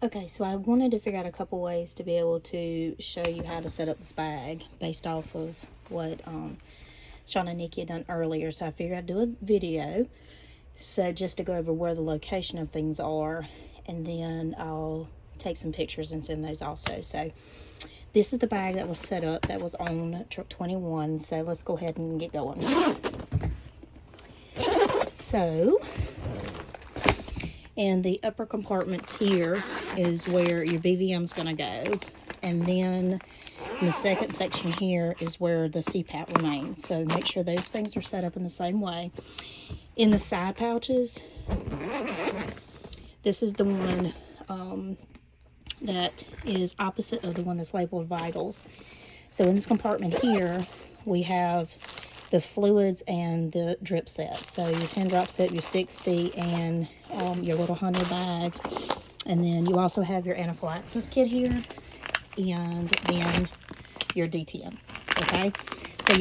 Okay, so I wanted to figure out a couple ways to be able to show you how to set up this bag based off of what Sean and Nikki had done earlier. So I figured I'd do a video, so just to go over where the location of things are, and then I'll take some pictures and send those also. So this is the bag that was set up, that was on truck 21. So let's go ahead and get going. So in the upper compartments here is where your BVM is going to go, and then in the second section here is where the CPAP remains. So make sure those things are set up in the same way. In the side pouches, this is the one that is opposite of the one that's labeled vitals. So in this compartment here, we have the fluids and the drip set. So your 10 drop set, your 60, and your little 100 bag. And then you also have your anaphylaxis kit here, and then your DTM. Okay, so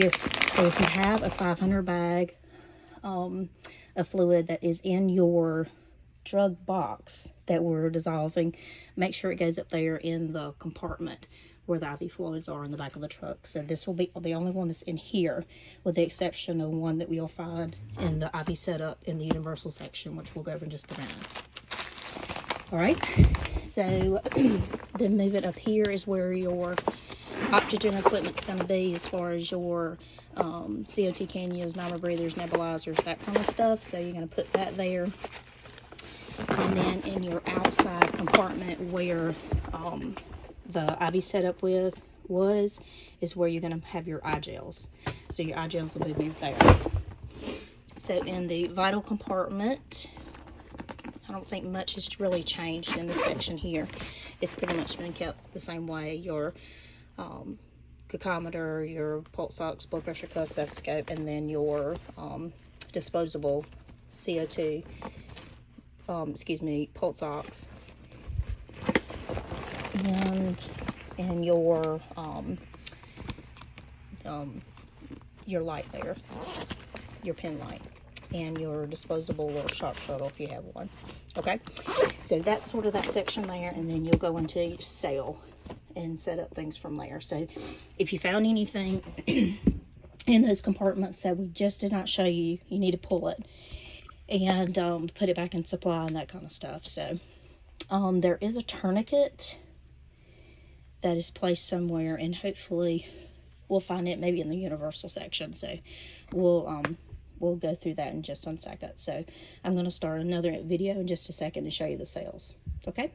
if you have a 500 bag of fluid that is in your drug box that we're dissolving, make sure it goes up there in the compartment where the IV fluids are in the back of the truck. So this will be the only one that's in here, with the exception of one that we'll find in the IV setup in the universal section, which we'll go over in just a minute. All right, so then move it up here is where your oxygen equipment's going to be, as far as your CO2 cannulas, NIMA breathers, nebulizers, that kind of stuff. So you're going to put that there. And then in your outside compartment where the IV setup is where you're going to have your eye gels. So your eye gels will be moved there. So in the vital compartment, I don't think much has really changed in this section here. It's pretty much been kept the same way. Your glucometer, your pulse ox, blood pressure cuff, stethoscope, and then your disposable CO2, pulse ox, and your light there, your pen light, and your disposable little sharp shuttle if you have one. Okay, so that's sort of that section there, and then you'll go into your cell and set up things from there. So if you found anything in those compartments that we just did not show you, you need to pull it and put it back in supply and that kind of stuff. So there is a tourniquet that is placed somewhere, and hopefully we'll find it maybe in the universal section. So we'll go through that in just 1 second. So I'm going to start another video in just a second to show you the cells. Okay.